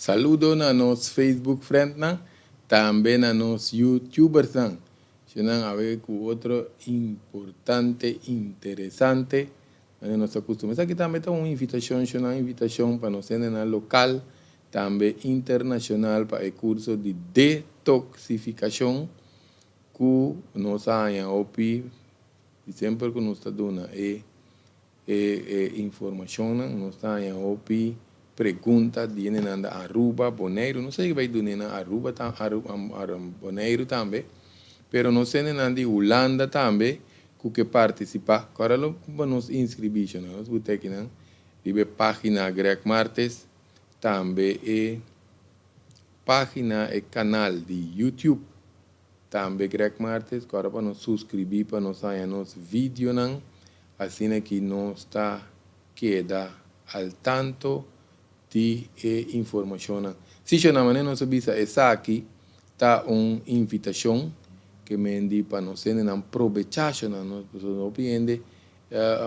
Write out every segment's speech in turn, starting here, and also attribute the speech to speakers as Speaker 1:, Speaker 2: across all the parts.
Speaker 1: Saludo na nos Facebook friend na, também na nos YouTubers na. Senão a ver com outro importante, interessante. Nós acostumamos aqui também tem uma invitação para nós na local, também internacional para o curso de detoxificação que nós temos sempre que nós está dando informação, nós temos pergunta de na Aruba, Bonaire, não sei que vai do na Aruba, Bonaire também, pero não sei na de Holanda também, que participa. Agora vamos inscrever, nós vamos ter que na página Greg Martes, também página e canal de YouTube, também Greg Martes, agora para nos subscrever para nos sair nos vídeos, assim que nós está queda al tanto de informação. Se eu não me engano, essa aqui está uma invitação que me diz para nós aproveitar,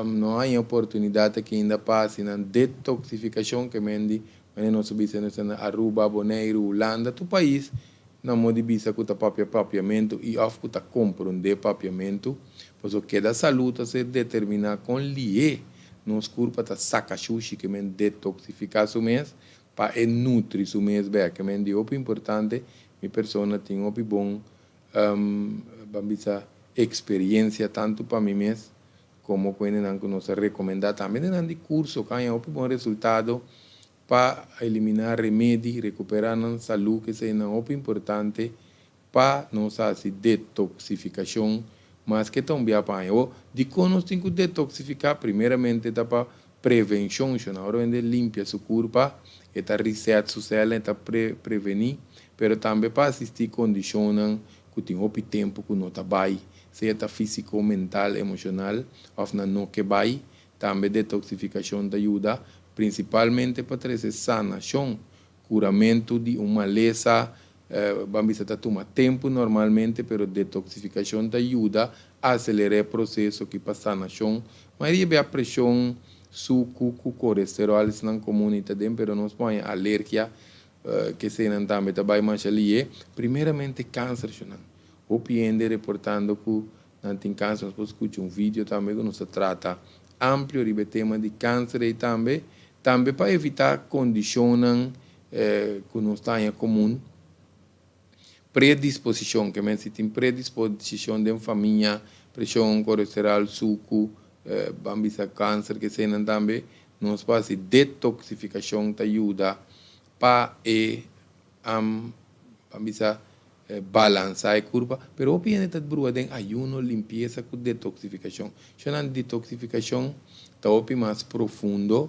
Speaker 1: não há oportunidade que ainda passe na detoxificação que me diz, nós na Aruba, Bonaire, Holanda, tu país, não pode bisa com o papiamento e of com o compreender papiamento, pois o que da saúde se determina com lie, nos curpa ta saca xuxi que men detoxificar su mês, para nutrir su mês bem, que men de opo importante, mi persona tem opo bom, bisa experiência tanto para mim mês, como quando nós recomendar também de curso, que há opo bom resultado, para eliminar remédio, recuperar a saúde, que seja opo importante, para nós fazer detoxificação, mas que também apanha. De como nós temos que detoxificar, primeiramente, para prevenção, na hora de limpar seu corpo, está reset sua célula, está prevenir, mas também para assistir condições que tem o tempo que não está bem, seja físico, mental, emocional, ou não que vai, também detoxificação ajuda, principalmente para trazer sanação, curamento de uma lesão. Vamos tomar tempo normalmente, pero detoxificação te ajuda a acelerar o processo que passa na sanação. Mas aí a pressão, suco, colesterol na comunidade, pero nós põe alergia, que se não também vai mais ali. Primeiramente câncer, o PND reportando que não tem câncer, nós podemos escutar vídeo também que nos trata amplo de tema de câncer e também para evitar condições que não estão em comum. Predisposição, que se tem predisposição de família, pressão, colesterol, suco, bambisa, câncer, que se não também, nós fazemos detoxificação, te ajuda para bambisa, balançar a curva, mas o piano está brua de ayuno, limpeza com detoxificação. Se não detoxificação, está mais profundo,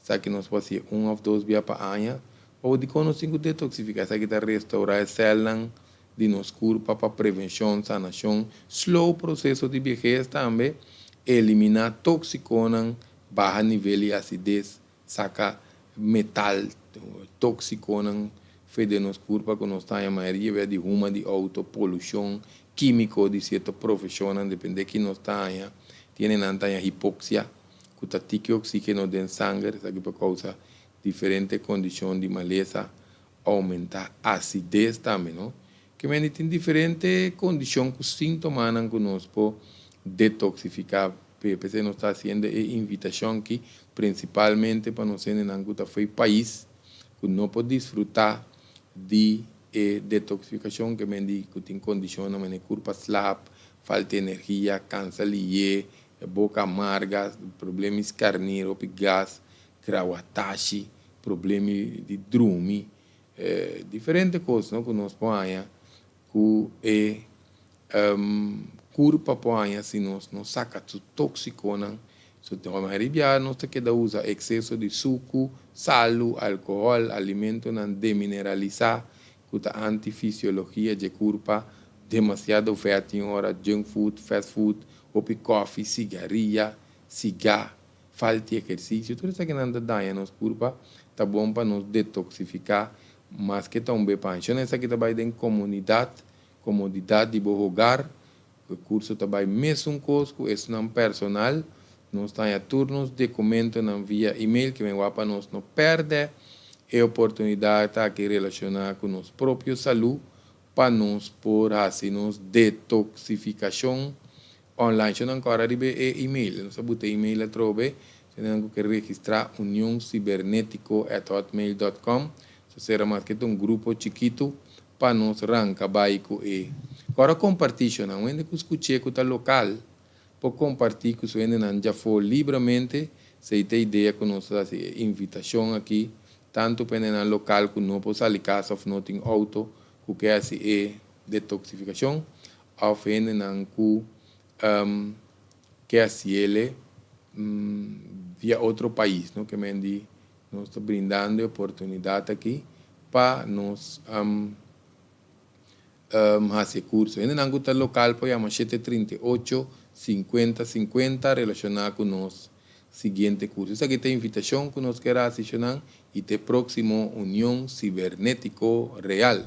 Speaker 1: sabe que nós fazemos 1 ou 2 dias para ano, ou de conhecimento detoxificar, que está restaurar a célula de nosso corpo para prevenção, sanação, slow processo de vejez também, eliminar toxiconas, baixo nível de acidez, saca metal, toxiconas, fez de nosso corpo que nós temos a maioria de ruma de autopoluição, químico de certa profissão, depende que nós temos, tem hipóxia, que está tique oxígeno dentro do sangue, sabe por causa diferentes condições de maleza, aumentar a acidez também, não? Que tem diferentes condições que sintomas que nós podemos detoxificar. Porque nós está fazendo a invitação aqui, principalmente para nós que o país que não pode desfrutar de detoxificação, que tem condições, o corpo slap, falta de energia, cansaço, boca amarga, problemas carnívoros, gás, Krawatashi, problema de drume, diferentes coisas que nós põe, que corpo põe, se nós não saca tudo tóxico, a maioria nós tem que usar excesso de suco, sal, álcool, alimento não demineralizar, que a antifisiologia de corpo, demasiado fat em hora, junk food, fast food, coffee, cigarro, falta de exercício, tudo isso que não dá em nosso corpo, tá bom para nos detoxificar, mas que também para isso aqui também tem comodidade de borrogar, o curso também mesmo conosco, isso não personal, nós temos turnos de comento via e-mail que me para nós não perde, e oportunidade aqui relacionada com nossa própria saúde para nós por fazer detoxificação online. Se não agora receber e-mail, não sabe ter e-mail a trobe, se não quer registrar uniãocibernético@hotmail.com. Se será mais que um grupo chiquito para nós arrancar baico e agora compartilhar, não é que escutei que está local, por compartilhar que isso ainda já for livremente, se tem ideia que nós fazer invitação aqui, tanto para o local que não possa sair casa ou não tem auto, que quer fazer detoxificação, ou ainda que quer fazer via outro país, não? Que nós está brindando oportunidade aqui para nós fazer curso. Ainda não está local, para chamar 738-50-50 relacionado com nós seguinte curso. Essa aqui tem invitação que nós queremos assistir e tem próximo União Cibernético Real.